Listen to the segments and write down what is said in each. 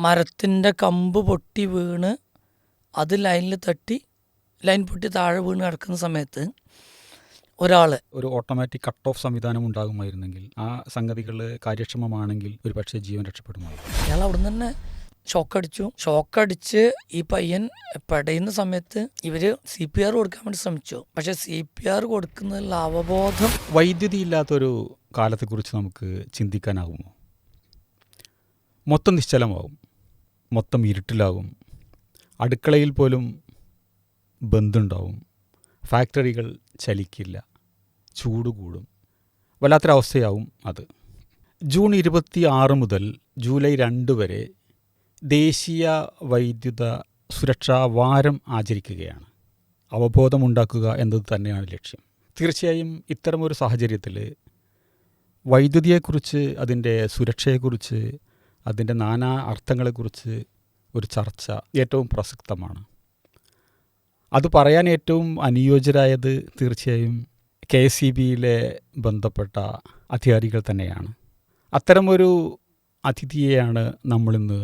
മരത്തിൻ്റെ കമ്പ് പൊട്ടി വീണ് അത് ലൈനിൽ തട്ടി ലൈൻ പൊട്ടി താഴെ വീണ് കിടക്കുന്ന സമയത്ത് ഒരു ഓട്ടോമാറ്റിക് കട്ട് ഓഫ് സംവിധാനം ഉണ്ടാകുമായിരുന്നെങ്കിൽ ആ സംഗതികൾ കാര്യക്ഷമമാണെങ്കിൽ ഒരു പക്ഷേ ജീവൻ രക്ഷപ്പെടുമായിരുന്നു. അയാൾ അവിടെ നിന്ന് തന്നെ ഷോക്കടിച്ച് ഈ പയ്യൻ പെടയുന്ന സമയത്ത് ഇവര് CPR കൊടുക്കാൻ വേണ്ടി ശ്രമിച്ചു. പക്ഷെ CPR കൊടുക്കുന്നതിലുള്ള അവബോധം. വൈദ്യുതി ഇല്ലാത്തൊരു കാലത്തെക്കുറിച്ച് നമുക്ക് ചിന്തിക്കാനാകുമോ? മൊത്തം നിശ്ചലമാകും, മൊത്തം ഇരുട്ടിലാകും, അടുക്കളയിൽ പോലും ബന്ധുണ്ടാവും, ഫാക്ടറികൾ ചലിക്കില്ല, ചൂട് കൂടും, വല്ലാത്തൊരവസ്ഥയാവും അത്. ജൂൺ 26 മുതൽ ജൂലൈ 2 വരെ ദേശീയ വൈദ്യുത സുരക്ഷാ വാരം ആചരിക്കുകയാണ്. അവബോധമുണ്ടാക്കുക എന്നത് തന്നെയാണ് ലക്ഷ്യം. തീർച്ചയായും ഇത്തരമൊരു സാഹചര്യത്തിൽ വൈദ്യുതിയെക്കുറിച്ച്, അതിൻ്റെ സുരക്ഷയെക്കുറിച്ച്, അതിൻ്റെ നാനാ അർത്ഥങ്ങളെക്കുറിച്ച് ഒരു ചർച്ച ഏറ്റവും പ്രസക്തമാണ്. അത് പറയാൻ ഏറ്റവും അനുയോജ്യരായത് തീർച്ചയായും KSEBയിലെ ബന്ധപ്പെട്ട അധികാരികൾ തന്നെയാണ്. അത്തരമൊരു അതിഥിയെയാണ് നമ്മളിന്ന്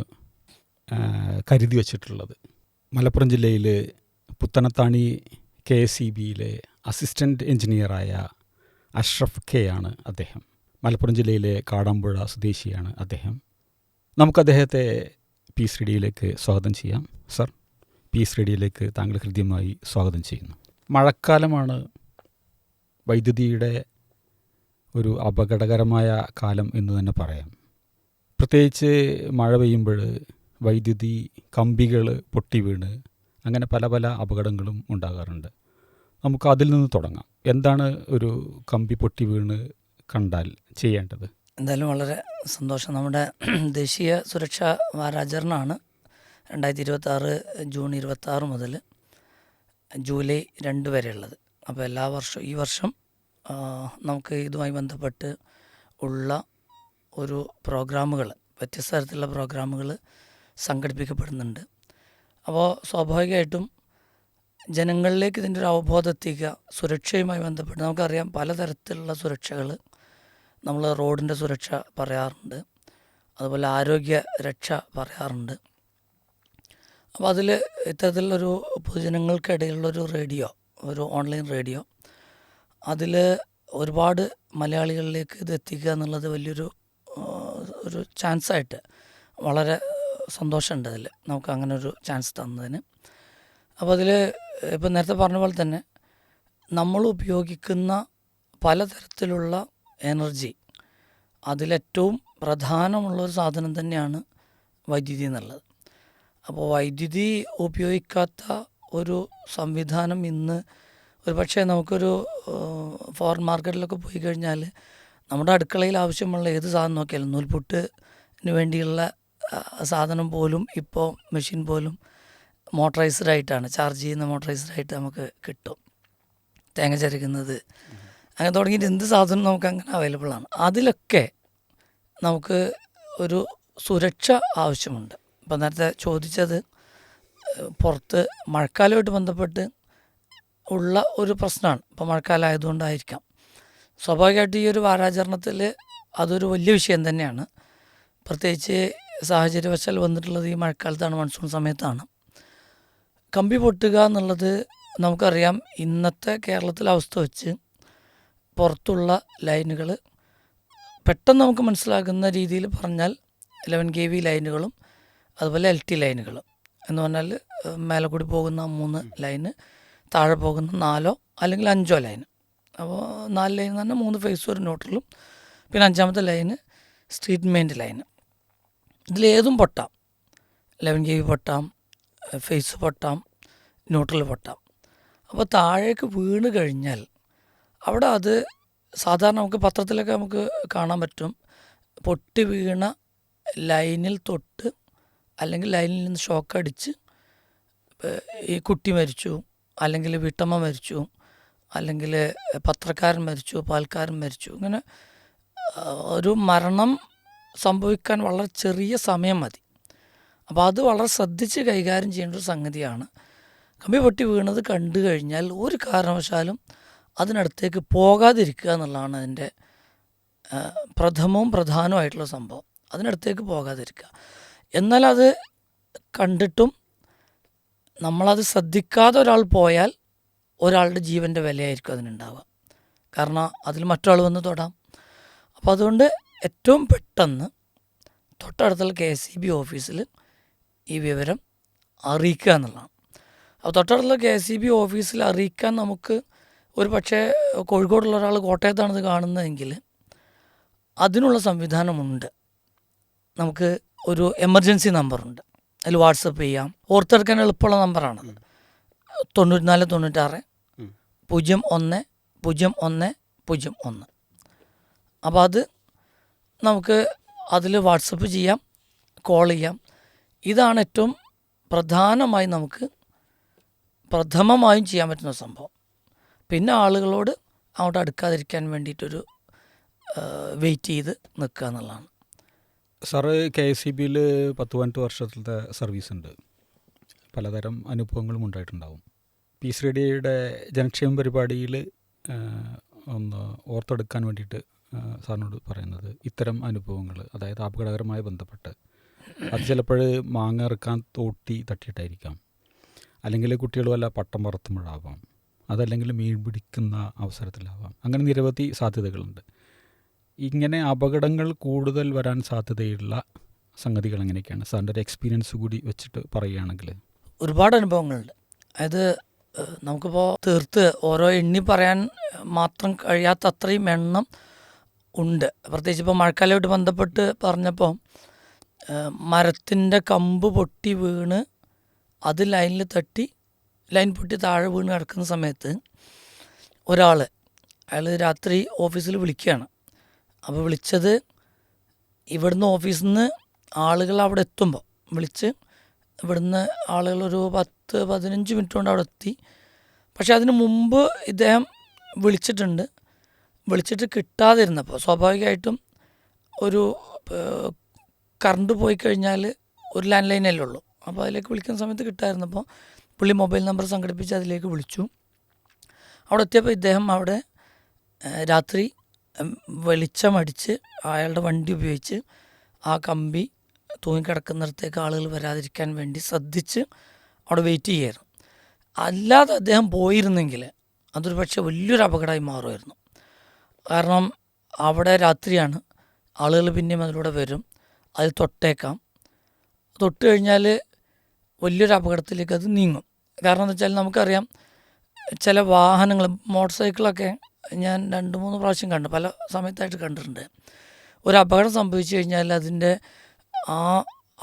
കരുതി വച്ചിട്ടുള്ളത്. മലപ്പുറം ജില്ലയിൽ പുത്തനത്താണി KSEBയിലെ അസിസ്റ്റൻ്റ് എഞ്ചിനീയറായ അഷ്റഫ് K ആണ് അദ്ദേഹം. മലപ്പുറം ജില്ലയിലെ കാടാമ്പുഴ സ്വദേശിയാണ് അദ്ദേഹം. നമുക്ക് അദ്ദേഹത്തെ പീസ് റേഡിയോയിലേക്ക് സ്വാഗതം ചെയ്യാം. സർ, പീസ് റേഡിയോയിലേക്ക് താങ്കൾ ഹൃദ്യമായി സ്വാഗതം ചെയ്യുന്നു. മഴക്കാലമാണ് വൈദ്യുതിയുടെ ഒരു അപകടകരമായ കാലം എന്ന് തന്നെ പറയാം. പ്രത്യേകിച്ച് മഴ പെയ്യുമ്പോൾ വൈദ്യുതി കമ്പികൾ പൊട്ടി വീണ് അങ്ങനെ പല പല അപകടങ്ങളും ഉണ്ടാകാറുണ്ട്. നമുക്ക് അതിൽ നിന്ന് തുടങ്ങാം. എന്താണ് ഒരു കമ്പി പൊട്ടി വീണ് കണ്ടാൽ ചെയ്യേണ്ടത്? എന്തായാലും വളരെ സന്തോഷം. നമ്മുടെ ദേശീയ സുരക്ഷാ വാരാചരണമാണ് 2026 ജൂൺ 26 മുതൽ ജൂലൈ 2 വരെയുള്ളത്. അപ്പോൾ എല്ലാ വർഷവും ഈ വർഷം നമുക്ക് ഇതുമായി ബന്ധപ്പെട്ട് ഉള്ള ഒരു പ്രോഗ്രാമുകൾ, വ്യത്യസ്ത തരത്തിലുള്ള പ്രോഗ്രാമുകൾ സംഘടിപ്പിക്കപ്പെടുന്നുണ്ട്. അപ്പോൾ സ്വാഭാവികമായിട്ടും ജനങ്ങളിലേക്ക് ഇതിൻ്റെ ഒരു അവബോധം എത്തിക്കുക. സുരക്ഷയുമായി ബന്ധപ്പെട്ട് നമുക്കറിയാം പലതരത്തിലുള്ള സുരക്ഷകൾ. നമ്മൾ റോഡിൻ്റെ സുരക്ഷ പറയാറുണ്ട്, അതുപോലെ ആരോഗ്യ രക്ഷ പറയാറുണ്ട്. അപ്പോൾ അതിൽ ഇത്തരത്തിലുള്ളൊരു പൊതുജനങ്ങൾക്കിടയിലുള്ളൊരു റേഡിയോ, ഒരു ഓൺലൈൻ റേഡിയോ, അതിൽ ഒരുപാട് മലയാളികളിലേക്ക് ഇത് എത്തിക്കുക എന്നുള്ളത് വലിയൊരു ഒരു ചാൻസായിട്ട് വളരെ സന്തോഷമുണ്ട് അതിൽ, നമുക്ക് അങ്ങനെ ഒരു ചാൻസ് തന്നതിന്. അപ്പോൾ അതിൽ ഇപ്പം നേരത്തെ പറഞ്ഞ പോലെ തന്നെ നമ്മൾ ഉപയോഗിക്കുന്ന പലതരത്തിലുള്ള എനർജി, അതിലേറ്റവും പ്രധാനമുള്ളൊരു സാധനം തന്നെയാണ് വൈദ്യുതി എന്നുള്ളത്. അപ്പോൾ വൈദ്യുതി ഉപയോഗിക്കാത്ത ഒരു സംവിധാനം ഇന്ന് ഒരു പക്ഷേ നമുക്കൊരു ഫോറിൻ മാർക്കറ്റിലൊക്കെ പോയി കഴിഞ്ഞാൽ നമ്മുടെ അടുക്കളയിൽ ആവശ്യമുള്ള ഏത് സാധനം നോക്കിയാലും, നൂൽപുട്ടിന് വേണ്ടിയുള്ള സാധനം പോലും ഇപ്പോൾ മെഷീൻ പോലും മോട്ടറൈസ്ഡ് ആയിട്ടാണ്, ചാർജ് ചെയ്യുന്ന മോട്ടറൈസ്ഡ് ആയിട്ട് നമുക്ക് കിട്ടും. തേങ്ങ ചരക്കുന്നത് അങ്ങനെ തുടങ്ങിയിട്ട് എന്ത് സാധനം നമുക്ക് അങ്ങനെ അവൈലബിൾ ആണ്. അതിലൊക്കെ നമുക്ക് ഒരു സുരക്ഷ ആവശ്യമുണ്ട്. ഇപ്പം നേരത്തെ ചോദിച്ചത് പുറത്ത് മഴക്കാലമായിട്ട് ബന്ധപ്പെട്ട് ഉള്ള ഒരു പ്രശ്നമാണ്. ഇപ്പോൾ മഴക്കാലം ആയതുകൊണ്ടായിരിക്കാം. സ്വാഭാവികമായിട്ട് ഈ ഒരു വാരാചരണത്തിൽ അതൊരു വലിയ വിഷയം തന്നെയാണ്. പ്രത്യേകിച്ച് സാഹചര്യവശാൽ വന്നിട്ടുള്ളത് ഈ മഴക്കാലത്താണ്, മൺസൂൺ സമയത്താണ്. കമ്പി പൊട്ടുക എന്നുള്ളത് നമുക്കറിയാം. ഇന്നത്തെ കേരളത്തിലെ അവസ്ഥ വെച്ച് പുറത്തുള്ള ലൈനുകൾ പെട്ടെന്ന് നമുക്ക് മനസ്സിലാകുന്ന രീതിയിൽ പറഞ്ഞാൽ 11 kV ലൈനുകളും അതുപോലെ LT ലൈനുകളും എന്ന് പറഞ്ഞാൽ മേലെ കൂടി പോകുന്ന 3 ലൈന്, താഴെ പോകുന്ന 4 അല്ലെങ്കിൽ 5 ലൈന്. അപ്പോൾ 4 ലൈൻ എന്ന് പറഞ്ഞാൽ 3 ഫേസ് ഒരു ന്യൂട്രലും, പിന്നെ 5ാമത്തെ ലൈന് സ്ട്രീറ്റ് മെയിൻ്റെ ലൈന്. ഇതിലേതും പൊട്ടാം. 11 kV പൊട്ടാം, ഫേസ് പൊട്ടാം, ന്യൂട്രൽ പൊട്ടാം. അപ്പോൾ താഴേക്ക് വീണ് കഴിഞ്ഞാൽ അവിടെ അത് സാധാരണ നമുക്ക് പത്രത്തിലൊക്കെ നമുക്ക് കാണാൻ പറ്റും, പൊട്ടി വീണ ലൈനിൽ തൊട്ട് അല്ലെങ്കിൽ ലൈനിൽ നിന്ന് ഷോക്കടിച്ച് ഈ കുട്ടി മരിച്ചു, അല്ലെങ്കിൽ വീട്ടമ്മ മരിച്ചു, അല്ലെങ്കിൽ പത്രക്കാരൻ മരിച്ചു, പാൽക്കാരൻ മരിച്ചു. ഇങ്ങനെ ഒരു മരണം സംഭവിക്കാൻ വളരെ ചെറിയ സമയം മതി. അപ്പോൾ അത് വളരെ ശ്രദ്ധിച്ച് കൈകാര്യം ചെയ്യേണ്ട ഒരു സംഗതിയാണ്. കമ്പി പൊട്ടി വീണത് കണ്ടു കഴിഞ്ഞാൽ ഒരു കാരണവശാലും അതിനടുത്തേക്ക് പോകാതിരിക്കുക എന്നുള്ളതാണ് അതിൻ്റെ പ്രഥമവും പ്രധാനമായിട്ടുള്ള സംഭവം. അതിനടുത്തേക്ക് പോകാതിരിക്കുക. എന്നാൽ അത് കണ്ടിട്ടും നമ്മളത് ശ്രദ്ധിക്കാതെ ഒരാൾ പോയാൽ ഒരാളുടെ ജീവൻ്റെ വിലയായിരിക്കും അതിനുണ്ടാവുക. കാരണം അതിൽ മറ്റൊരാൾ വന്ന് തൊടാം. അപ്പോൾ അതുകൊണ്ട് ഏറ്റവും പെട്ടെന്ന് തൊട്ടടുത്തുള്ള KSEB ഓഫീസിൽ ഈ വിവരം അറിയിക്കുക എന്നുള്ളതാണ്. അപ്പോൾ തൊട്ടടുത്തുള്ള KSEB ഓഫീസിൽ അറിയിക്കാൻ നമുക്ക് ഒരു പക്ഷേ കോഴിക്കോടുള്ള ഒരാൾ കോട്ടയത്താണ് ഇത് കാണുന്നതെങ്കിൽ അതിനുള്ള സംവിധാനമുണ്ട്. നമുക്ക് ഒരു എമർജൻസി നമ്പറുണ്ട്, അതിൽ വാട്സപ്പ് ചെയ്യാം. ഓർത്തെടുക്കാൻ എളുപ്പമുള്ള നമ്പറാണത്. 9496 010101. അപ്പോൾ അത് നമുക്ക് അതിൽ വാട്സപ്പ് ചെയ്യാം, കോൾ ചെയ്യാം. ഇതാണ് ഏറ്റവും പ്രധാനമായി നമുക്ക് പ്രഥമമായും ചെയ്യാൻ പറ്റുന്ന സംഭവം. പിന്നെ ആളുകളോട് അങ്ങോട്ട് അടുക്കാതിരിക്കാൻ വേണ്ടിയിട്ടൊരു വെയിറ്റ് ചെയ്ത് നിൽക്കുക എന്നുള്ളതാണ്. സാറ് KSEBയിൽ 10-12 വർഷത്തെ സർവീസ് ഉണ്ട്. പലതരം അനുഭവങ്ങളും ഉണ്ടായിട്ടുണ്ടാവും. പീസ് റേഡിയോയുടെ ജനക്ഷേമ പരിപാടിയിൽ ഒന്ന് ഓർത്തെടുക്കാൻ വേണ്ടിയിട്ട് സാറിനോട് പറയുന്നത് ഇത്തരം അനുഭവങ്ങൾ, അതായത് അപകടകരമായി ബന്ധപ്പെട്ട് അത് ചിലപ്പോൾ മാങ്ങ ഇറക്കാൻ തോട്ടി തട്ടിയിട്ടായിരിക്കാം, അല്ലെങ്കിൽ കുട്ടികൾ വല്ല പട്ടം പറത്തുമ്പോഴാവാം, അതല്ലെങ്കിൽ മീൻ പിടിക്കുന്ന അവസരത്തിലാവാം. അങ്ങനെ നിരവധി സാധ്യതകളുണ്ട്. ഇങ്ങനെ അപകടങ്ങൾ കൂടുതൽ വരാൻ സാധ്യതയുള്ള സംഗതികൾ എങ്ങനെയൊക്കെയാണ് സാറിൻ്റെ ഒരു എക്സ്പീരിയൻസ് കൂടി വെച്ചിട്ട് പറയുകയാണെങ്കിൽ? ഒരുപാട് അനുഭവങ്ങളുണ്ട്. അതായത് നമുക്കിപ്പോൾ തീർത്ത് ഓരോ എണ്ണി പറയാൻ മാത്രം കഴിയാത്ത അത്രയും എണ്ണം ഉണ്ട്. പ്രത്യേകിച്ച് ഇപ്പോൾ മഴക്കാലമായിട്ട് ബന്ധപ്പെട്ട് പറഞ്ഞപ്പോൾ മരത്തിൻ്റെ കമ്പ് പൊട്ടി വീണ് അത് ലൈനിൽ തട്ടി ലൈൻ പൊട്ടി താഴെ വീണ് കിടക്കുന്ന സമയത്ത് ഒരാൾ അയാൾ രാത്രി ഓഫീസിൽ വിളിക്കുകയാണ്. അപ്പോൾ വിളിച്ചത് ഇവിടുന്ന് ഓഫീസിൽ നിന്ന് ആളുകൾ അവിടെ എത്തുമ്പോൾ വിളിച്ച് ഇവിടുന്ന് ആളുകളൊരു 10-15 മിനിറ്റ് കൊണ്ട് അവിടെ എത്തി. പക്ഷെ അതിന് മുമ്പ് ഇദ്ദേഹം വിളിച്ചിട്ടുണ്ട്. വിളിച്ചിട്ട് കിട്ടാതിരുന്നപ്പോൾ സ്വാഭാവികമായിട്ടും ഒരു കറണ്ട് പോയി കഴിഞ്ഞാൽ ഒരു ലാൻഡ് ലൈനല്ലേ ഉള്ളൂ. അപ്പോൾ അതിലേക്ക് വിളിക്കുന്ന സമയത്ത് കിട്ടാതിരുന്നപ്പോൾ പുള്ളി മൊബൈൽ നമ്പർ സംഘടിപ്പിച്ച് അതിലേക്ക് വിളിച്ചു. അവിടെ എത്തിയപ്പോൾ ഇദ്ദേഹം അവിടെ രാത്രി വെളിച്ചമടിച്ച് അയാളുടെ വണ്ടി ഉപയോഗിച്ച് ആ കമ്പി തൂങ്ങിക്കിടക്കുന്നിടത്തേക്ക് ആളുകൾ വരാതിരിക്കാൻ വേണ്ടി ശ്രദ്ധിച്ച് അവിടെ വെയിറ്റ് ചെയ്യായിരുന്നു. അല്ലാതെ അദ്ദേഹം പോയിരുന്നെങ്കിൽ അതൊരു പക്ഷേ വലിയൊരു അപകടമായി മാറുമായിരുന്നു. കാരണം അവിടെ രാത്രിയാണ്, ആളുകൾ പിന്നെയും അതിലൂടെ വരും, അത് തൊട്ടേക്കാം. തൊട്ട് കഴിഞ്ഞാൽ വലിയൊരു അപകടത്തിലേക്ക് അത് നീങ്ങും. കാരണം എന്താ വെച്ചാൽ നമുക്കറിയാം, ചില വാഹനങ്ങൾ, മോട്ടോർ സൈക്കിളൊക്കെ ഞാൻ 2-3 പ്രാവശ്യം കണ്ടു, പല സമയത്തായിട്ട് കണ്ടിട്ടുണ്ട്. ഒരു അപകടം സംഭവിച്ചു കഴിഞ്ഞാൽ അതിൻ്റെ ആ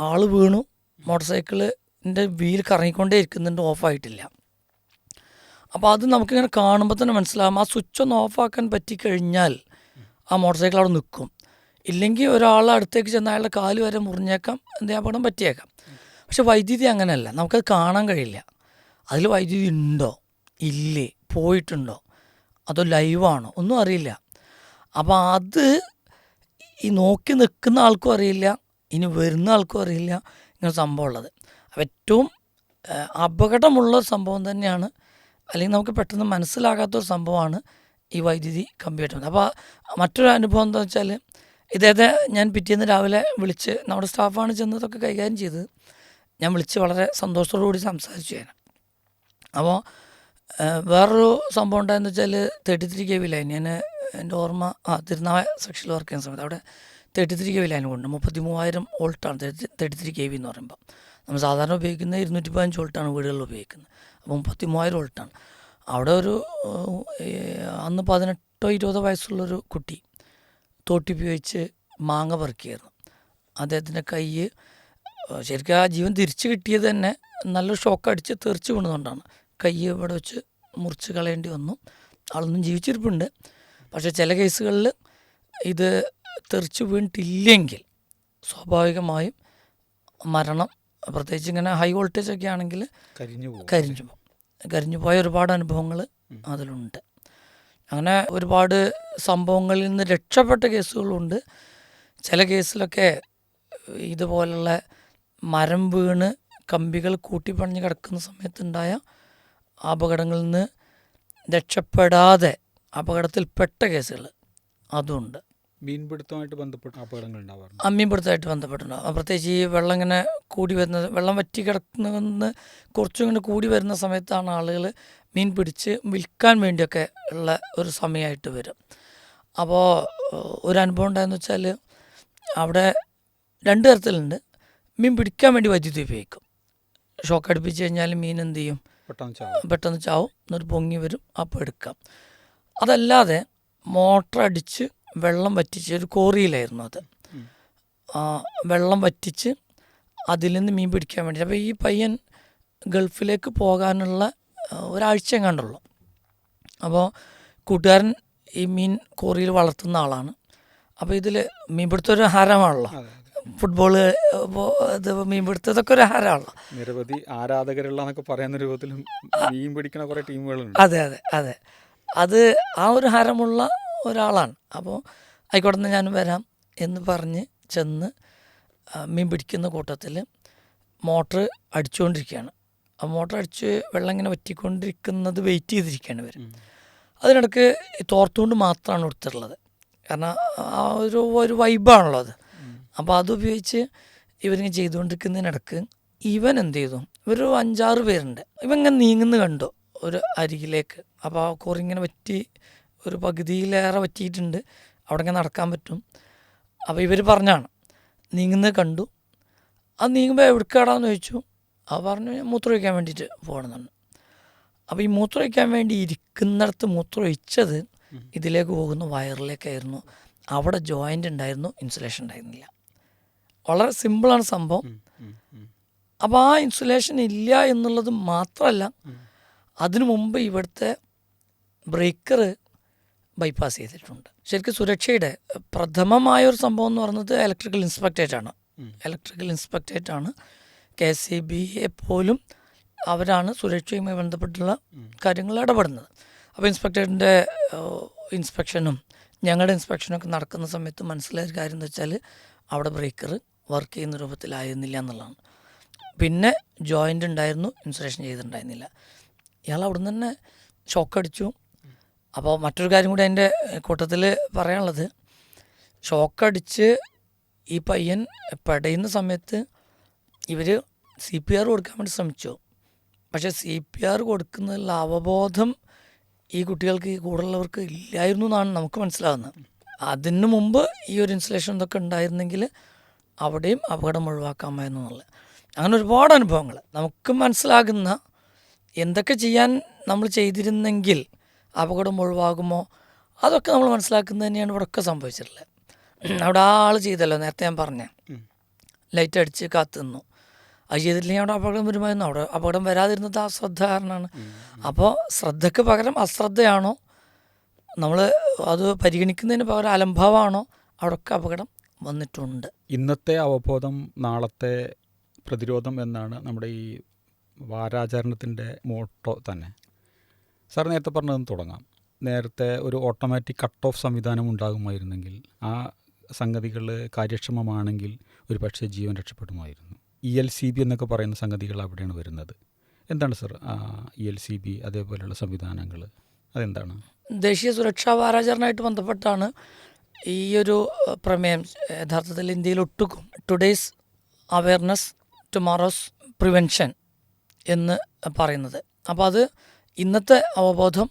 ആൾ വീണു, മോട്ടോർ സൈക്കിളിൻ്റെ വീൽ കറങ്ങിക്കൊണ്ടേ ഇരിക്കുന്നുണ്ട്, ഓഫായിട്ടില്ല. അപ്പോൾ അത് നമുക്കിങ്ങനെ കാണുമ്പോൾ തന്നെ മനസ്സിലാകും. ആ സ്വിച്ച് ഒന്ന് ഓഫാക്കാൻ പറ്റിക്കഴിഞ്ഞാൽ ആ മോട്ടോർ സൈക്കിൾ അവിടെ നിൽക്കും. ഇല്ലെങ്കിൽ ഒരാൾ അടുത്തേക്ക് ചെന്ന് അയാളുടെ കാല് വരെ മുറിഞ്ഞേക്കാം, എന്തെങ്കിലും അപകടം പറ്റിയേക്കാം. പക്ഷെ വൈദ്യുതി അങ്ങനെയല്ല, നമുക്കത് കാണാൻ കഴിയില്ല. അതിൽ വൈദ്യുതി ഉണ്ടോ ഇല്ലേ, പോയിട്ടുണ്ടോ, അതോ ലൈവാണോ, ഒന്നും അറിയില്ല. അപ്പോൾ അത് ഈ നോക്കി നിൽക്കുന്ന ആൾക്കും അറിയില്ല, ഇനി വരുന്ന ആൾക്കും അറിയില്ല ഇങ്ങനെ സംഭവം ഉള്ളത്. അപ്പോൾ ഏറ്റവും അപകടമുള്ള സംഭവം തന്നെയാണ്, അല്ലെങ്കിൽ നമുക്ക് പെട്ടെന്ന് മനസ്സിലാകാത്തൊരു സംഭവമാണ് ഈ വൈദ്യുതി കമ്പിയായിട്ട്. അപ്പോൾ മറ്റൊരു അനുഭവം എന്താ വെച്ചാൽ, ഇദ്ദേഹത്തെ ഞാൻ പിറ്റേന്ന് രാവിലെ വിളിച്ച്, നമ്മുടെ സ്റ്റാഫാണ് ചെന്നതൊക്കെ കൈകാര്യം ചെയ്തത്, ഞാൻ വിളിച്ച് വളരെ സന്തോഷത്തോടു കൂടി സംസാരിച്ചു ഞാൻ. അപ്പോൾ വേറൊരു സംഭവം ഉണ്ടായെന്ന് വെച്ചാൽ 33 kV ലൈൻ, ഞാൻ എൻ്റെ ഓർമ്മ തിരുനാവായ സെക്ഷനിൽ വർക്ക് ചെയ്യുന്ന സമയത്ത് അവിടെ 33 kV ലൈൻ കൊണ്ട് 33,000 വോൾട്ടാണ് 33 kV എന്ന് പറയുമ്പോൾ. നമ്മൾ സാധാരണ ഉപയോഗിക്കുന്നത് 215 വോൾട്ടാണ് വീടുകളിൽ ഉപയോഗിക്കുന്നത്. അപ്പോൾ 33,000 വോൾട്ടാണ്. അവിടെ ഒരു അന്ന് 18-20 വയസ്സുള്ളൊരു കുട്ടി തോട്ടി ഉപയോഗിച്ച് മാങ്ങ പറിക്കുകയായിരുന്നു. അദ്ദേഹത്തിൻ്റെ കൈ ശരിക്കും ആ ജീവൻ തിരിച്ചു കിട്ടിയത് തന്നെ നല്ലൊരു ഷോക്ക് അടിച്ച് തെറിച്ച് വീണതുകൊണ്ടാണ്. കൈ ഇവിടെ വെച്ച് മുറിച്ച് കളയേണ്ടി വന്നു. ആളൊന്നും ജീവിച്ചിരിപ്പുണ്ട്. പക്ഷേ ചില കേസുകളിൽ ഇത് തെറിച്ച് വീണിട്ടില്ലെങ്കിൽ സ്വാഭാവികമായും മരണം, പ്രത്യേകിച്ച് ഇങ്ങനെ ഹൈ വോൾട്ടേജ് ഒക്കെ ആണെങ്കിൽ കരിഞ്ഞു പോയ ഒരുപാട് അനുഭവങ്ങൾ അതിലുണ്ട്. അങ്ങനെ ഒരുപാട് സംഭവങ്ങളിൽ നിന്ന് രക്ഷപ്പെട്ട കേസുകളുണ്ട്. ചില കേസിലൊക്കെ ഇതുപോലുള്ള മരം വീണ് കമ്പികൾ കൂട്ടിപ്പണിഞ്ഞ് കിടക്കുന്ന സമയത്തുണ്ടായ അപകടങ്ങളിൽ നിന്ന് രക്ഷപ്പെടാതെ അപകടത്തിൽപ്പെട്ട കേസുകൾ അതുണ്ട്. മീൻപിടുത്തമായിട്ട് ബന്ധപ്പെട്ട അപകടങ്ങൾ ഉണ്ടാവാറുണ്ട്. മീൻപിടുത്തമായിട്ട് ബന്ധപ്പെട്ടുണ്ടാകും. പ്രത്യേകിച്ച് ഈ വെള്ളം ഇങ്ങനെ കൂടി വരുന്നത്, വെള്ളം വറ്റി കിടക്കുന്ന കുറച്ചും ഇങ്ങനെ കൂടി വരുന്ന സമയത്താണ് ആളുകൾ മീൻ പിടിച്ച് വിൽക്കാൻ വേണ്ടിയൊക്കെ ഉള്ള ഒരു സമയമായിട്ട് വരും. അപ്പോൾ ഒരു അനുഭവം ഉണ്ടായെന്ന് വെച്ചാൽ അവിടെ 2 തരത്തിലുണ്ട്. മീൻ പിടിക്കാൻ വേണ്ടി വൈദ്യുതി ഉപയോഗിക്കും. ഷോക്ക് അടുപ്പിച്ച് കഴിഞ്ഞാൽ മീൻ എന്ത് ചെയ്യും, പെട്ടെന്ന് ചാവും, എന്നിട്ട് പൊങ്ങി വരും, അപ്പോൾ എടുക്കാം. അതല്ലാതെ മോട്ടർ അടിച്ച് വെള്ളം വറ്റിച്ച്, ഒരു കോറിയിലായിരുന്നു അത്, വെള്ളം വറ്റിച്ച് അതിൽ നിന്ന് മീൻ പിടിക്കാൻ വേണ്ടി. അപ്പോൾ ഈ പയ്യൻ ഗൾഫിലേക്ക് പോകാനുള്ള ഒരാഴ്ച എങ്ങാണ്ടുള്ളൂ. അപ്പോൾ കൂട്ടുകാരൻ ഈ മീൻ കോറിയിൽ വളർത്തുന്ന ആളാണ്. അപ്പോൾ ഇതിൽ മീൻപിടുത്തം ഒരു ഹരമാണല്ലോ, ഫുട്ബോള്, ഇത് മീൻപിടുത്തതൊക്കെ ഒരു ഹരമാണല്ലോ. നിരവധി ആരാധകരുള്ള എന്നൊക്കെ പറയുന്ന രൂപത്തിൽ മീൻ പിടിക്കുന്ന കുറേ ടീമുകളുണ്ട്. അതെ അതെ അതെ, അത് ആ ഒരു ഹരമുള്ള ഒരാളാണ്. അപ്പോൾ ആയിക്കോട്ടെ ഞാനും വരാം എന്ന് പറഞ്ഞ് ചെന്ന് മീൻ പിടിക്കുന്ന കൂട്ടത്തിൽ മോട്ടർ അടിച്ചുകൊണ്ടിരിക്കുകയാണ്. ആ മോട്ടർ അടിച്ച് വെള്ളം ഇങ്ങനെ വറ്റിക്കൊണ്ടിരിക്കുന്നത് വെയിറ്റ് ചെയ്തിരിക്കുകയാണ് ഇവർ. അതിനിടയ്ക്ക് തോർത്തുകൊണ്ട് മാത്രമാണ് എടുത്തിട്ടുള്ളത്, കാരണം ആ ഒരു വൈബാണല്ലോ അത്. അപ്പോൾ അതുപയോഗിച്ച് ഇവരിങ്ങനെ ചെയ്തുകൊണ്ടിരിക്കുന്നതിനിടക്ക് ഇവൻ എന്ത് ചെയ്തു, ഇവർ 5-6 പേരുണ്ട്, ഇവൻ ഇങ്ങനെ നീങ്ങുന്ന കണ്ടു ഒരു അരികിലേക്ക്. അപ്പോൾ ആ കോറി ഇങ്ങനെ വറ്റി ഒരു പകുതിയിലേറെ വറ്റിയിട്ടുണ്ട്, അവിടെ ഇങ്ങനെ നടക്കാൻ പറ്റും. അപ്പോൾ ഇവർ പറഞ്ഞാണ് നീങ്ങുന്നത് കണ്ടു. അത് നീങ്ങുമ്പോൾ എവിടേക്കാടാന്ന് ചോദിച്ചു. അത് പറഞ്ഞു മൂത്രമൊഴിക്കാൻ വേണ്ടിയിട്ട് പോകണമെന്നാണ്. അപ്പോൾ ഈ മൂത്രമൊഴിക്കാൻ വേണ്ടി ഇരിക്കുന്നിടത്ത് മൂത്രമൊഴിച്ചത് ഇതിലേക്ക് പോകുന്ന വയറിലേക്കായിരുന്നു. അവിടെ ജോയിൻ്റ് ഉണ്ടായിരുന്നു, ഇൻസുലേഷൻ ഉണ്ടായിരുന്നില്ല. വളരെ സിമ്പിളാണ് സംഭവം. അപ്പോൾ ആ ഇൻസുലേഷൻ ഇല്ല എന്നുള്ളത് മാത്രമല്ല, അതിനു മുമ്പ് ഇവിടുത്തെ ബ്രേക്കർ ബൈപ്പാസ് ചെയ്തിട്ടുണ്ട്. ശരിക്കും സുരക്ഷയുടെ പ്രഥമമായൊരു സംഭവം എന്ന് പറയുന്നത് ഇലക്ട്രിക്കൽ ഇൻസ്പെക്ടറേറ്റാണ്. ഇലക്ട്രിക്കൽ ഇൻസ്പെക്ടറേറ്റാണ് KCBയെ പോലും അവരാണ് സുരക്ഷയുമായി ബന്ധപ്പെട്ടുള്ള കാര്യങ്ങൾ ഇടപെടുന്നത്. അപ്പോൾ ഇൻസ്പെക്ടറിൻ്റെ ഇൻസ്പെക്ഷനും ഞങ്ങളുടെ ഇൻസ്പെക്ഷനൊക്കെ നടക്കുന്ന സമയത്ത് മനസ്സിലായ കാര്യം എന്ന് വെച്ചാൽ അവിടെ ബ്രേക്കർ വർക്ക് ചെയ്യുന്ന രൂപത്തിലായിരുന്നില്ല എന്നുള്ളതാണ്. പിന്നെ ജോയിൻ്റ് ഉണ്ടായിരുന്നു, ഇൻസുലേഷൻ ചെയ്തിട്ടുണ്ടായിരുന്നില്ല. ഇയാൾ അവിടെ നിന്ന് തന്നെ ഷോക്കടിച്ചു. അപ്പോൾ മറ്റൊരു കാര്യം കൂടി അതിൻ്റെ കൂട്ടത്തിൽ പറയാനുള്ളത്, ഷോക്കടിച്ച് ഈ പയ്യൻ പെടയുന്ന സമയത്ത് ഇവർ CPR കൊടുക്കാൻ വേണ്ടി ശ്രമിച്ചു. പക്ഷേ CPR കൊടുക്കുന്നതിലുള്ള അവബോധം ഈ കുട്ടികൾക്ക്, ഈ കൂടുതലുള്ളവർക്ക് ഇല്ലായിരുന്നു എന്നാണ് നമുക്ക് മനസ്സിലാകുന്നത്. അതിന് മുമ്പ് ഈ ഒരു ഇൻസുലേഷൻ ഇതൊക്കെ ഉണ്ടായിരുന്നെങ്കിൽ അവിടെയും അപകടം ഒഴിവാക്കാമായിരുന്നു എന്നുള്ളത്. അങ്ങനെ ഒരുപാട് അനുഭവങ്ങൾ നമുക്ക് മനസ്സിലാകുന്ന, എന്തൊക്കെ ചെയ്യാൻ നമ്മൾ ചെയ്തിരുന്നെങ്കിൽ അപകടം ഒഴിവാകുമോ അതൊക്കെ നമ്മൾ മനസ്സിലാക്കുന്നത് തന്നെയാണ് ഇവിടെയൊക്കെ സംഭവിച്ചിട്ടുള്ളത്. അവിടെ ആ ആൾ ചെയ്തല്ലോ, നേരത്തെ ഞാൻ പറഞ്ഞ ലൈറ്റ് അടിച്ച് കാത്തു നിന്നു. അത് ചെയ്തിട്ടില്ലെങ്കിൽ അവിടെ അപകടം വരുമായിരുന്നു. അവിടെ അപകടം വരാതിരുന്നത് ആ ശ്രദ്ധ കാരണമാണ്. അപ്പോൾ ശ്രദ്ധയ്ക്ക് പകരം അശ്രദ്ധയാണോ, നമ്മൾ അത് പരിഗണിക്കുന്നതിന് പകരം അലംഭാവമാണോ, അവിടെയൊക്കെ അപകടം വന്നിട്ടുണ്ട്. ഇന്നത്തെ അവബോധം നാളത്തെ പ്രതിരോധം എന്നാണ് നമ്മുടെ ഈ വാരാചരണത്തിൻ്റെ മോട്ടോ തന്നെ. സാർ നേരത്തെ പറഞ്ഞതൊന്ന് തുടങ്ങാം. നേരത്തെ ഒരു ഓട്ടോമാറ്റിക് കട്ട് ഓഫ് സംവിധാനം ഉണ്ടാകുമായിരുന്നെങ്കിൽ, ആ സംഗതികൾ കാര്യക്ഷമമാണെങ്കിൽ ഒരു പക്ഷേ ജീവൻ രക്ഷപ്പെടുമായിരുന്നു. ELCB എന്നൊക്കെ പറയുന്ന സംഗതികൾ അവിടെയാണ് വരുന്നത്. എന്താണ് സർ ELCB അതേപോലെയുള്ള സംവിധാനങ്ങൾ, അതെന്താണ്? ദേശീയ സുരക്ഷാ വാരാചരണമായിട്ട് ബന്ധപ്പെട്ടാണ് ഈ ഒരു പ്രമേയം യഥാർത്ഥത്തിൽ ഇന്ത്യയിൽ ഒട്ടുക്കും. ടുഡേയ്സ് അവയർനെസ് ടുമോറോസ് പ്രിവെൻഷൻ എന്ന് പറയുന്നത്. അപ്പോൾ അത് ഇന്നത്തെ അവബോധം,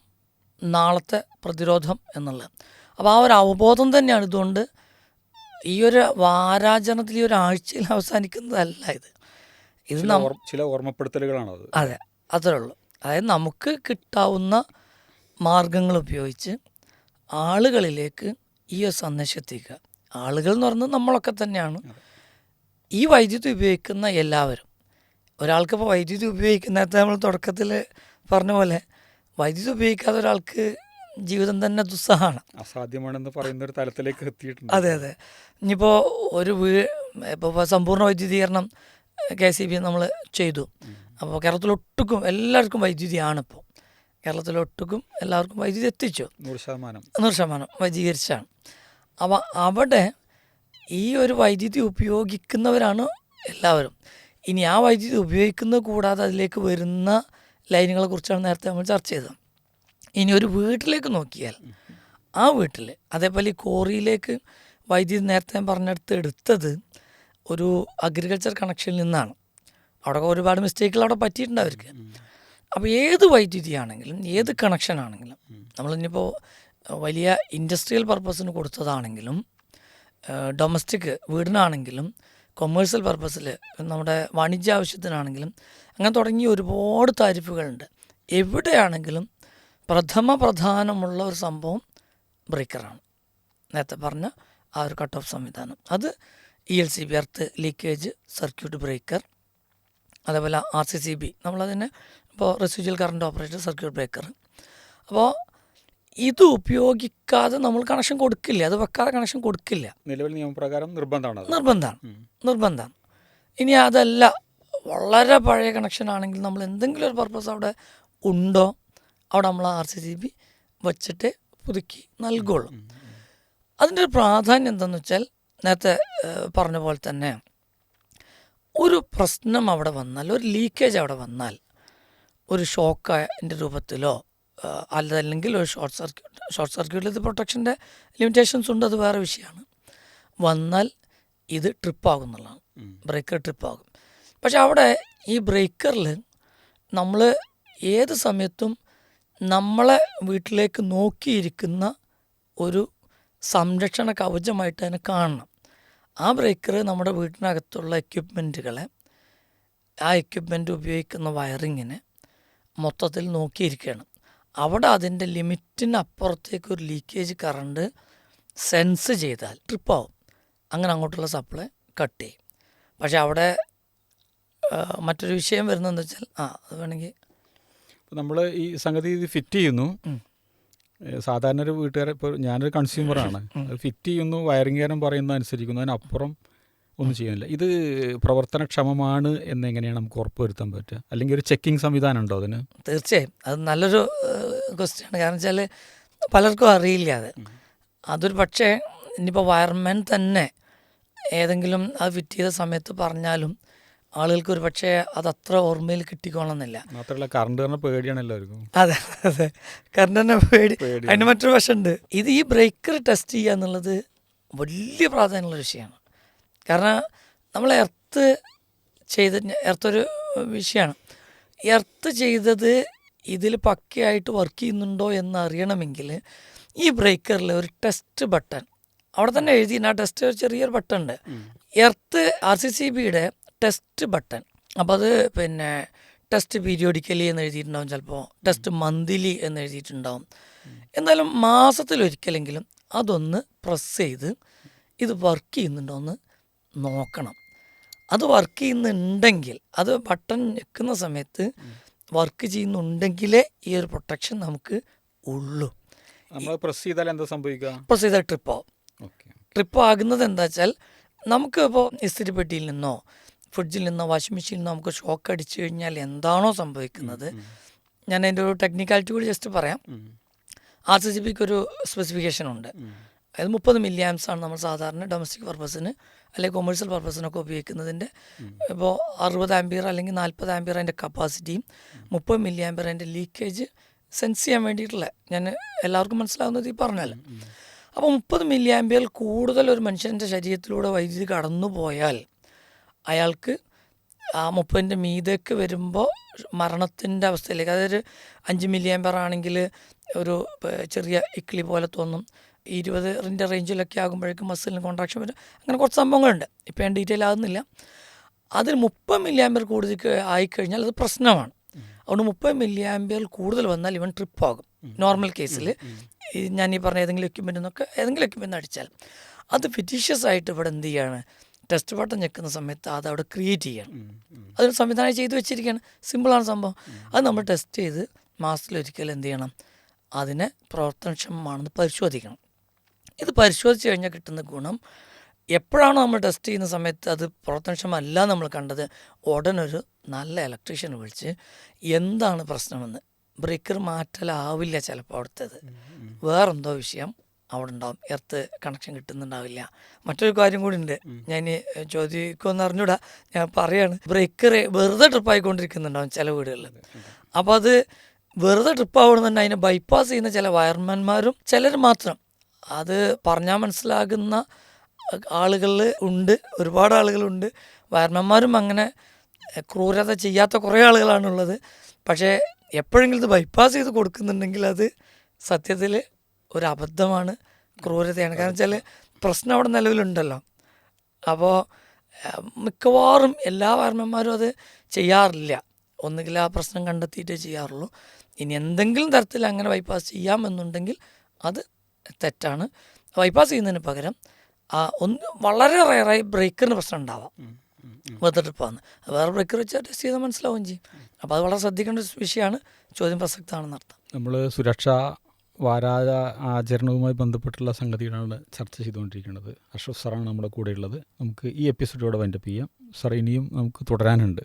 നാളത്തെ പ്രതിരോധം എന്നുള്ളത്. അപ്പോൾ ആ ഒരു അവബോധം തന്നെയാണ് ഇതുകൊണ്ട് ഈ ഒരു വാരാചരണത്തിൽ, ഈ ഒരു ആഴ്ചയിൽ അവസാനിക്കുന്നതല്ല ഇത്. ചില ഓർമ്മപ്പെടുത്തലുകളാണത്. അതെ, അത്രേ ഉള്ളൂ. അതായത് നമുക്ക് കിട്ടാവുന്ന മാർഗങ്ങൾ ഉപയോഗിച്ച് ആളുകളിലേക്ക് ഈ ഒരു സന്ദേശം എത്തിക്കുക. ആളുകൾ എന്ന് പറയുന്നത് നമ്മളൊക്കെ തന്നെയാണ്. ഈ വൈദ്യുതി ഉപയോഗിക്കുന്ന എല്ലാവരും, ഒരാൾക്കിപ്പോൾ വൈദ്യുതി ഉപയോഗിക്കുന്ന, നേരത്തെ നമ്മൾ തുടക്കത്തിൽ പറഞ്ഞ പോലെ വൈദ്യുതി ഉപയോഗിക്കാത്ത ഒരാൾക്ക് ജീവിതം തന്നെ ദുസ്സഹമാണ്, അസാധ്യമാണെന്ന് പറയുന്ന ഒരു തലത്തിലേക്ക് എത്തിയിട്ടുണ്ട്. അതെ അതെ. ഇനിയിപ്പോൾ ഒരു ഇപ്പോൾ സമ്പൂർണ്ണ വൈദ്യുതീകരണം KCB നമ്മൾ ചെയ്തു. അപ്പോൾ കേരളത്തിലൊട്ടുക്കും എല്ലാവർക്കും വൈദ്യുതിയാണിപ്പോൾ. കേരളത്തിലൊട്ടുക്കും എല്ലാവർക്കും വൈദ്യുതി എത്തിച്ചു, 100% വൈദ്യുതീകരിച്ചാണ്. അപ്പോൾ അവിടെ ഈ ഒരു വൈദ്യുതി ഉപയോഗിക്കുന്നവരാണ് എല്ലാവരും. ഇനി ആ വൈദ്യുതി ഉപയോഗിക്കുന്നത് കൂടാതെ അതിലേക്ക് വരുന്ന ലൈനുകളെ കുറിച്ചാണ് നേരത്തെ നമ്മൾ ചർച്ച ചെയ്തത്. ഇനി ഒരു വീട്ടിലേക്ക് നോക്കിയാൽ ആ വീട്ടിൽ അതേപോലെ ഈ കോറിയിലേക്ക് വൈദ്യുതി നേരത്തെ ഞാൻ പറഞ്ഞെടുത്ത് എടുത്തത് ഒരു അഗ്രികൾച്ചർ കണക്ഷനിൽ നിന്നാണ്. അവിടെ ഒരുപാട് മിസ്റ്റേക്കുകൾ അവിടെ പറ്റിയിട്ടുണ്ട് അവർക്ക്. അപ്പോൾ ഏത് വൈദ്യുതിയാണെങ്കിലും ഏത് കണക്ഷൻ ആണെങ്കിലും നമ്മളിനിപ്പോൾ വലിയ ഇൻഡസ്ട്രിയൽ പർപ്പസിന് കൊടുത്തതാണെങ്കിലും ഡൊമസ്റ്റിക് വീടിനാണെങ്കിലും കൊമേഴ്സ്യൽ പർപ്പസിൽ നമ്മുടെ വാണിജ്യ ആവശ്യത്തിനാണെങ്കിലും അങ്ങനെ തുടങ്ങിയ ഒരുപാട് താരിഫുകളുണ്ട്. എവിടെയാണെങ്കിലും പ്രധാനമുള്ള ഒരു സംഭവം ബ്രേക്കറാണ്. നേരത്തെ പറഞ്ഞ ആ ഒരു കട്ട് ഓഫ് സംവിധാനം, അത് ELCB earth leakage circuit breaker, അതേപോലെ RCCB നമ്മളതിനെ ഇപ്പോൾ residual current operated circuit breaker. അപ്പോൾ ഇത് ഉപയോഗിക്കാതെ നമ്മൾ കണക്ഷൻ കൊടുക്കില്ല, അത് വെക്കാതെ കണക്ഷൻ കൊടുക്കില്ല. നിലവിൽ നിയമപ്രകാരം നിർബന്ധമാണ്. ഇനി അതല്ല വളരെ പഴയ കണക്ഷൻ ആണെങ്കിൽ നമ്മൾ എന്തെങ്കിലും ഒരു പർപ്പസ് അവിടെ ഉണ്ടോ അവിടെ നമ്മൾ RCCB വച്ചിട്ട് പുതുക്കി നൽകുള്ളൂ. അതിൻ്റെ ഒരു പ്രാധാന്യം എന്താണെന്ന് വെച്ചാൽ നേരത്തെ പറഞ്ഞ പോലെ തന്നെ ഒരു പ്രശ്നം അവിടെ വന്നാൽ, ഒരു ലീക്കേജ് അവിടെ വന്നാൽ, ഒരു ഷോക്കിൻ്റെ രൂപത്തിലോ അല്ലെങ്കിൽ ഒരു ഷോർട്ട് സർക്യൂട്ടിൽ ഇത് പ്രൊട്ടക്ഷൻ്റെ ലിമിറ്റേഷൻസ് ഉണ്ട്, അത് വേറെ വിഷയമാണ്. വന്നാൽ ഇത് ട്രിപ്പാകും എന്നുള്ളതാണ്, ബ്രേക്കർ ട്രിപ്പാകും. പക്ഷെ അവിടെ ഈ ബ്രേക്കറിൽ നമ്മൾ ഏത് സമയത്തും നമ്മളെ വീട്ടിലേക്ക് നോക്കിയിരിക്കുന്ന ഒരു സംരക്ഷണ കവചമായിട്ട് അതിനെ കാണണം. ആ ബ്രേക്കർ നമ്മുടെ വീട്ടിനകത്തുള്ള എക്യുപ്മെൻറ്റുകളെ, ആ എക്യുപ്മെൻറ്റ് ഉപയോഗിക്കുന്ന വയറിങ്ങിനെ മൊത്തത്തിൽ നോക്കിയിരിക്കുകയാണ്. അവിടെ അതിൻ്റെ ലിമിറ്റിനപ്പുറത്തേക്ക് ഒരു ലീക്കേജ് കറണ്ട് സെൻസ് ചെയ്താൽ ട്രിപ്പാവും, അങ്ങനെ അങ്ങോട്ടുള്ള സപ്ലൈ കട്ട് ചെയ്യും. പക്ഷെ അവിടെ മറ്റൊരു വിഷയം വരുന്നതെന്ന് വെച്ചാൽ അത് വേണമെങ്കിൽ നമ്മൾ ഈ സംഗതി ഇത് ഫിറ്റ് ചെയ്യുന്നു. സാധാരണ ഒരു വീട്ടുകാരെ, ഇപ്പോൾ ഞാനൊരു കൺസ്യൂമറാണ്, അത് ഫിറ്റ് ചെയ്യുന്നു, വയറിംഗുകാരൻ പറയുന്നത് അനുസരിക്കുന്നു, അതിനപ്പുറം ഒന്നും ചെയ്യുന്നില്ല. ഇത് പ്രവർത്തനക്ഷമമാണ് എന്നെങ്ങനെയാണ് നമുക്ക് ഉറപ്പുവരുത്താൻ പറ്റുക? അല്ലെങ്കിൽ ഒരു ചെക്കിംഗ് സംവിധാനം ഉണ്ടോ അതിന്? തീർച്ചയായും അത് നല്ലൊരു ക്വസ്റ്റ്യനാണ്. കാരണം വെച്ചാൽ പലർക്കും അറിയില്ല അതൊരു പക്ഷേ ഇനിയിപ്പോൾ വയർമാൻ തന്നെ ഏതെങ്കിലും അത് ഫിറ്റ് ചെയ്ത സമയത്ത് പറഞ്ഞാലും ആളുകൾക്ക് ഒരു പക്ഷേ അതത്ര ഓർമ്മയിൽ കിട്ടിക്കോണമെന്നില്ല. മാത്രമല്ല കറണ്ട് തന്നെ പേടിയാണ് എല്ലാവർക്കും. അതെ, കറണ്ട് തന്നെ പേടി. അതിന് മറ്റൊരു വശമുണ്ട്. ഇത് ഈ ബ്രേക്കർ ടെസ്റ്റ് ചെയ്യുക എന്നുള്ളത് വലിയ പ്രാധാന്യമുള്ള വിഷയമാണ്. കാരണം നമ്മൾ എർത്തൊരു വിഷയമാണ്. എർത്ത് ചെയ്തത് ഇതിൽ പക്കയായിട്ട് വർക്ക് ചെയ്യുന്നുണ്ടോ എന്ന് അറിയണമെങ്കിൽ ഈ ബ്രേക്കറിൽ ഒരു ടെസ്റ്റ് ബട്ടൺ അവിടെ തന്നെ എഴുതി, ആ ടെസ്റ്റ് ചെറിയൊരു ബട്ടൺ ഉണ്ട്, എർത്ത് RCCBയുടെ ടെസ്റ്റ് ബട്ടൺ. അപ്പോൾ അത് പിന്നെ ടെസ്റ്റ് പീരിയോഡിക്കലി എന്ന് എഴുതിയിട്ടുണ്ടാവും, ചിലപ്പോൾ ടെസ്റ്റ് മന്ത്ലി എന്ന് എഴുതിയിട്ടുണ്ടാവും. എന്തായാലും മാസത്തിലൊരിക്കലെങ്കിലും അതൊന്ന് പ്രസ് ചെയ്ത് ഇത് വർക്ക് ചെയ്യുന്നുണ്ടോ എന്ന് നോക്കണം. അത് വർക്ക് ചെയ്യുന്നുണ്ടെങ്കിൽ, അത് ബട്ടൺ ഞെക്കുന്ന സമയത്ത് വർക്ക് ചെയ്യുന്നുണ്ടെങ്കിലേ ഈ ഒരു പ്രൊട്ടക്ഷൻ നമുക്ക് ഉള്ളൂ. നമ്മൾ പ്രസ് ചെയ്താൽ എന്താ സംഭവിക്കുക? പ്രസ് ചെയ്താൽ ട്രിപ്പ് ആകുന്നത് എന്താ വെച്ചാൽ, നമുക്ക് ഇപ്പോൾ ഇസ്തിരിപ്പെട്ടിയിൽ നിന്നോ ഫ്രിഡ്ജിൽ നിന്നോ വാഷിംഗ് മെഷീനിൽ നിന്നോ നമുക്ക് ഷോക്ക് അടിച്ചു കഴിഞ്ഞാൽ എന്താണോ സംഭവിക്കുന്നത്, ഞാൻ അതിൻ്റെ ഒരു ടെക്നിക്കാലിറ്റി കൂടി ജസ്റ്റ് പറയാം. RCCBക്ക് ഒരു സ്പെസിഫിക്കേഷൻ ഉണ്ട്. അതായത് 30 milliamps ആണ് നമ്മൾ സാധാരണ ഡൊമസ്റ്റിക് പർപ്പസിന് അല്ലെങ്കിൽ കൊമേഴ്സ്യൽ പർപ്പസിനൊക്കെ ഉപയോഗിക്കുന്നതിൻ്റെ. ഇപ്പോൾ 60 ആംപിയർ അല്ലെങ്കിൽ 40 ആംപിയർ അതിൻ്റെ കപ്പാസിറ്റിയും 30 milliampere അതിൻ്റെ ലീക്കേജ് സെൻസ് ചെയ്യാൻ വേണ്ടിയിട്ടുള്ള, ഞാൻ എല്ലാവർക്കും മനസ്സിലാവുന്നത് ഈ പറഞ്ഞല്ലോ. അപ്പോൾ 30 milliampere കൂടുതൽ ഒരു മനുഷ്യൻ്റെ ശരീരത്തിലൂടെ വൈദ്യുതി കടന്നു പോയാൽ അയാൾക്ക് ആ 30ൻ്റെ മീതേക്ക് വരുമ്പോൾ മരണത്തിൻ്റെ അവസ്ഥയിലേക്ക്, അതായത് 5 milliampere ആണെങ്കിൽ ഒരു ചെറിയ ഇക്കിളി പോലെ തോന്നും, 20ൻ്റെ റേഞ്ചിലൊക്കെ ആകുമ്പോഴേക്കും മസിലിന് കോൺട്രാക്ഷൻ വരും. അങ്ങനെ കുറച്ച് സംഭവങ്ങളുണ്ട്, ഇപ്പോൾ ഞാൻ ഡീറ്റെയിൽ ആകുന്നില്ല. അതിൽ 30 milliampere കൂടുതൽ ആയിക്കഴിഞ്ഞാൽ അത് പ്രശ്നമാണ്. അതുകൊണ്ട് 30 milliampere കൂടുതൽ വന്നാൽ ഇവൻ ട്രിപ്പാകും. നോർമൽ കേസിൽ ഞാൻ ഈ പറഞ്ഞ ഏതെങ്കിലും എക്യുപ്മെൻറ്റ് അടിച്ചാൽ അത് ഫിറ്റീഷ്യസ് ആയിട്ട് ഇവിടെ എന്ത് ചെയ്യാണ്, ടെസ്റ്റ് ബട്ടൺ ഞെക്കുന്ന സമയത്ത് അത് അവിടെ ക്രിയേറ്റ് ചെയ്യണം. അതൊരു സംവിധാനം ചെയ്ത് വെച്ചിരിക്കുകയാണ്, സിമ്പിളാണ് സംഭവം. അത് നമ്മൾ ടെസ്റ്റ് ചെയ്ത് മാസത്തിലൊരിക്കൽ എന്ത് ചെയ്യണം, അതിനെ പ്രവർത്തനക്ഷമമാണെന്ന് പരിശോധിക്കണം. ഇത് പരിശോധിച്ച് കഴിഞ്ഞാൽ കിട്ടുന്ന ഗുണം, എപ്പോഴാണോ നമ്മൾ ടെസ്റ്റ് ചെയ്യുന്ന സമയത്ത് അത് പ്രവർത്തനക്ഷമല്ല നമ്മൾ കണ്ടത്, ഉടനൊരു നല്ല ഇലക്ട്രീഷ്യനെ വിളിച്ച് എന്താണ് പ്രശ്നമെന്ന്, ബ്രേക്കർ മാറ്റലാവില്ല ചിലപ്പോൾ അവിടുത്തേത്, വേറെന്തോ വിഷയം അവിടെ ഉണ്ടാവും, എർത്ത് കണക്ഷൻ കിട്ടുന്നുണ്ടാവില്ല. മറ്റൊരു കാര്യം കൂടി ഉണ്ട്, ഞാൻ ചോദിക്കുമെന്ന് അറിഞ്ഞൂടാ, ഞാൻ പറയാണ്, ബ്രേക്കർ വെറുതെ ട്രിപ്പായിക്കൊണ്ടിരിക്കുന്നുണ്ടാവും ചില വീടുകളിൽ. അപ്പോൾ അത് വെറുതെ ട്രിപ്പാവണം തന്നെ അതിനെ ബൈപ്പാസ് ചെയ്യുന്ന ചില വയർമാൻമാരും ചിലർ മാത്രം അത് പറഞ്ഞാൽ മനസ്സിലാകുന്ന ആളുകൾ ഉണ്ട്, ഒരുപാട് ആളുകളുണ്ട്. വയർമാന്മാരും അങ്ങനെ ക്രൂരത ചെയ്യാത്ത കുറേ ആളുകളാണുള്ളത്. പക്ഷേ എപ്പോഴെങ്കിലും ഇത് ബൈപ്പാസ് ചെയ്ത് കൊടുക്കുന്നുണ്ടെങ്കിൽ അത് സത്യത്തിൽ ഒരു അബദ്ധമാണ്, ക്രൂരതയാണ്. കാരണം വെച്ചാൽ പ്രശ്നം അവിടെ നിലവിലുണ്ടല്ലോ. അപ്പോൾ മിക്കവാറും എല്ലാ വയർമാന്മാരും അത് ചെയ്യാറില്ല. ഒന്നുകിൽ ആ പ്രശ്നം കണ്ടെത്തിയിട്ടേ ചെയ്യാറുള്ളൂ. ഇനി എന്തെങ്കിലും തരത്തിൽ അങ്ങനെ ബൈപ്പാസ് ചെയ്യാമെന്നുണ്ടെങ്കിൽ അത് തെറ്റാണ്. ബൈപ്പാസ് ചെയ്യുന്നതിന് പകരം ഒന്ന് വളരെ റയറായി ബ്രേക്കറിന് പ്രശ്നം ഉണ്ടാവാം, വെതർ ട്രിപ്പാന്ന്. വേറെ ബ്രേക്കർ വെച്ചാൽ ടെസ്റ്റ് ചെയ്താൽ മനസ്സിലാവുകയും ചെയ്യും. അപ്പോൾ അത് വളരെ ശ്രദ്ധിക്കേണ്ട ഒരു വിഷയമാണ്. ചോദ്യം പ്രസക്തമാണെന്ന് അർത്ഥം. നമ്മൾ സുരക്ഷാ വാരാച ആചരണവുമായി ബന്ധപ്പെട്ടുള്ള സംഗതികളാണ് ചർച്ച ചെയ്തുകൊണ്ടിരിക്കുന്നത്. അഷ്റഫ് സാറാണ് നമ്മുടെ കൂടെയുള്ളത്. നമുക്ക് ഈ എപ്പിസോഡോടെ വൈൻഡപ്പ് ചെയ്യാം. സാർ, ഇനിയും നമുക്ക് തുടരാനുണ്ട്.